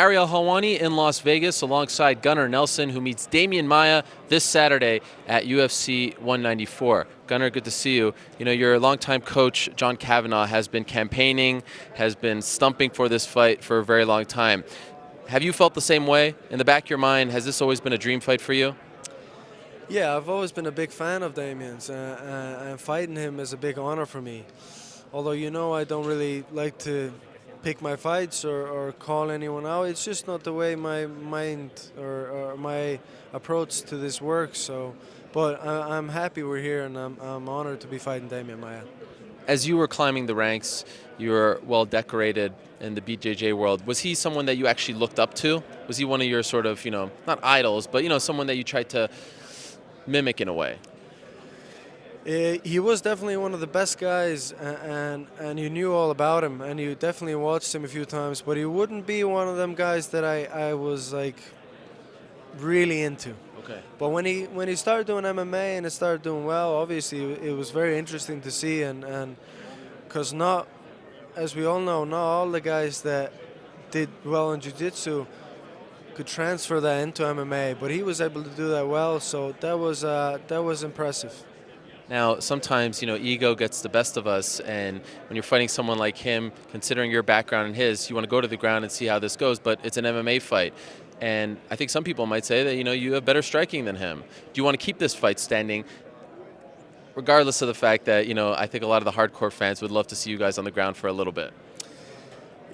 Ariel Helwani in Las Vegas alongside Gunnar Nelson, who meets Demian Maia this Saturday at UFC 194. Gunnar, good to see you. You know, your longtime coach, John Kavanagh, has been campaigning, has been stumping for this fight for a very long time. Have you felt the same way? In the back of your mind, has this always been a dream fight for you? Yeah, I've always been a big fan of Damian's, and fighting him is a big honor for me. Although, I don't really like to pick my fights or call anyone out. It's just not the way my mind or my approach to this works. But I'm happy we're here, and I'm honored to be fighting Demian Maia. As you were climbing the ranks, you were well decorated in the BJJ world. Was he someone that you actually looked up to? Was he one of your sort of, not idols, but, someone that you tried to mimic in a way? He was definitely one of the best guys, and you knew all about him, and you definitely watched him a few times, but he wouldn't be one of them guys that I was like really into. Okay. But when he started doing MMA and it started doing well, obviously it was very interesting to see, and because not, as we all know, not all the guys that did well in jiu-jitsu could transfer that into MMA, but he was able to do that well, so that was impressive. Now, sometimes, ego gets the best of us, and when you're fighting someone like him, considering your background and his, you want to go to the ground and see how this goes, but it's an MMA fight. And I think some people might say that, you have better striking than him. Do you want to keep this fight standing, regardless of the fact that, I think a lot of the hardcore fans would love to see you guys on the ground for a little bit?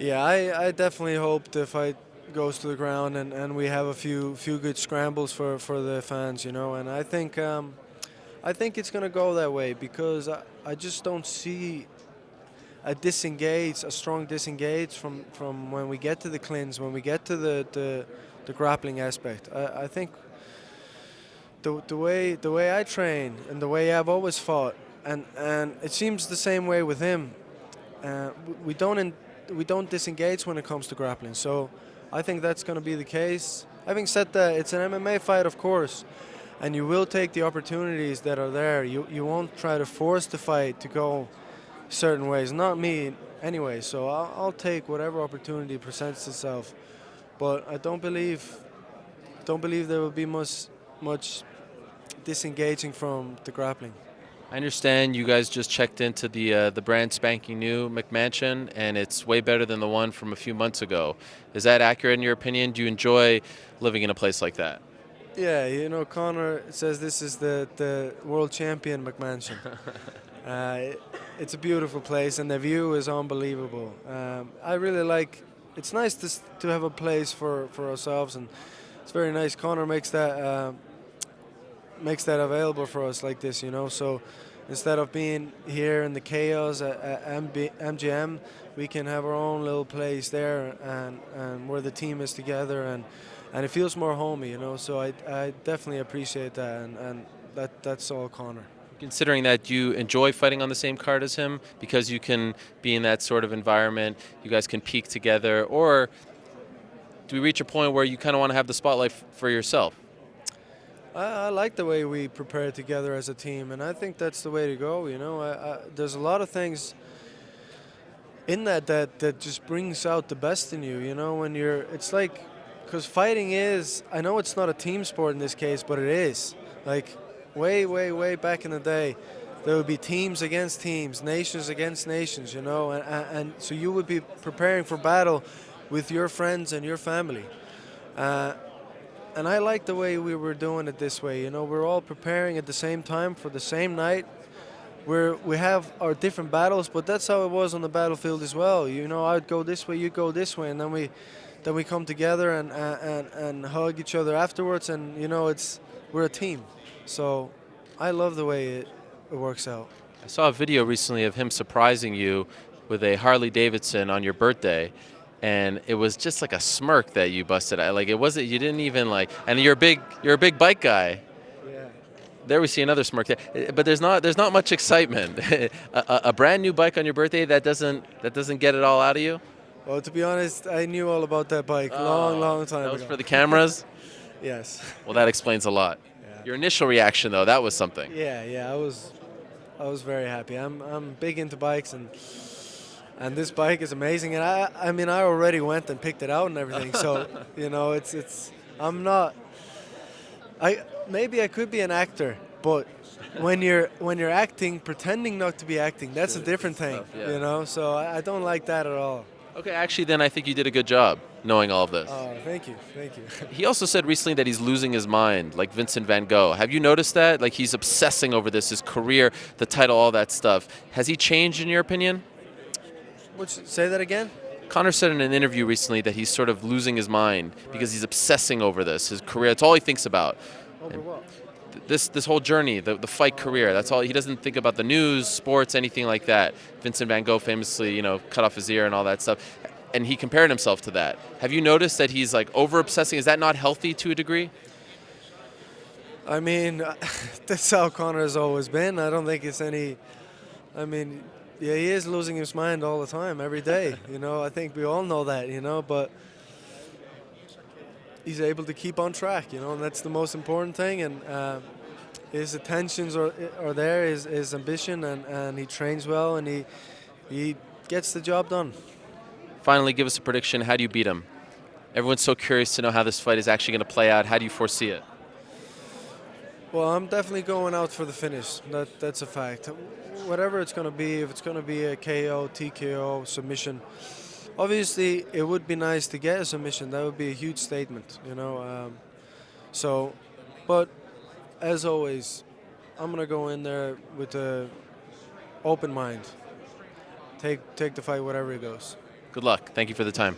Yeah, I definitely hope the fight goes to the ground and we have a few good scrambles for the fans, and I think it's going to go that way because I just don't see a strong disengage from when we get to the clinch, when we get to the grappling aspect. I think the way I train and the way I've always fought, and it seems the same way with him. We don't disengage when it comes to grappling. So I think that's going to be the case. Having said that, it's an MMA fight, of course, and you will take the opportunities that are there. You won't try to force the fight to go certain ways. Not me, anyway. So I'll take whatever opportunity presents itself. But I don't believe there will be much disengaging from the grappling. I understand you guys just checked into the brand spanking new McMansion, and it's way better than the one from a few months ago. Is that accurate in your opinion? Do you enjoy living in a place like that? Yeah, Conor says this is the world champion McMansion. It's a beautiful place, and the view is unbelievable. I really like. It's nice to have a place for ourselves, and it's very nice. Conor makes that available for us like this, So instead of being here in the chaos at MGM, we can have our own little place there, and where the team is together, and it feels more homey, So I definitely appreciate that, and that's all Conor. Considering that you enjoy fighting on the same card as him because you can be in that sort of environment, you guys can peak together, or do we reach a point where you kind of want to have the spotlight for yourself? I like the way we prepare together as a team, and I think that's the way to go. There's a lot of things in that just brings out the best in you. When it's like, because fighting is, I know it's not a team sport in this case, but it is. Like way back in the day, there would be teams against teams, nations against nations. And so you would be preparing for battle with your friends and your family. And I like the way we were doing it this way. We're all preparing at the same time for the same night. We have our different battles, but that's how it was on the battlefield as well. I'd go this way, you go this way, and then we come together and hug each other afterwards. And we're a team. So I love the way it works out. I saw a video recently of him surprising you with a Harley Davidson on your birthday. And it was just like a smirk that you busted out. Like, it wasn't, you didn't even like, and you're a big bike guy. Yeah. There we see another smirk there. But there's not much excitement. a brand new bike on your birthday that doesn't get it all out of you? Well, to be honest, I knew all about that bike long time ago. That was for the cameras? Yes. Well, that explains a lot. Yeah. Your initial reaction though, that was something. Yeah, I was very happy. I'm big into bikes, and And this bike is amazing. And I mean, I already went and picked it out and everything. So, you know, I'm not. Maybe I could be an actor, but when you're acting, pretending not to be acting, that's a different thing, tough, yeah. you know. So I don't like that at all. Okay, actually, then I think you did a good job knowing all of this. Oh, thank you, thank you. He also said recently that he's losing his mind, like Vincent van Gogh. Have you noticed that? Like he's obsessing over this, his career, the title, all that stuff. Has he changed in your opinion? Say that again? Conor said in an interview recently that he's sort of losing his mind because he's obsessing over this, his career. That's all he thinks about. Over what? This whole journey, the fight career, that's all. He doesn't think about the news, sports, anything like that. Vincent van Gogh famously, you know, cut off his ear and all that stuff. And he compared himself to that. Have you noticed that he's like over-obsessing? Is that not healthy to a degree? I mean, that's how Conor has always been. I don't think it's any. I mean, yeah, he is losing his mind all the time, every day. You know, I think we all know that. You know, but he's able to keep on track. You know, and that's the most important thing. And his attentions are there, his ambition, and he trains well, and he gets the job done. Finally, give us a prediction. How do you beat him? Everyone's so curious to know how this fight is actually going to play out. How do you foresee it? Well, I'm definitely going out for the finish. That's a fact. Whatever it's going to be, if it's going to be a KO, TKO, submission, obviously it would be nice to get a submission. That would be a huge statement, you know. But as always, I'm going to go in there with an open mind. Take the fight, whatever it goes. Good luck. Thank you for the time.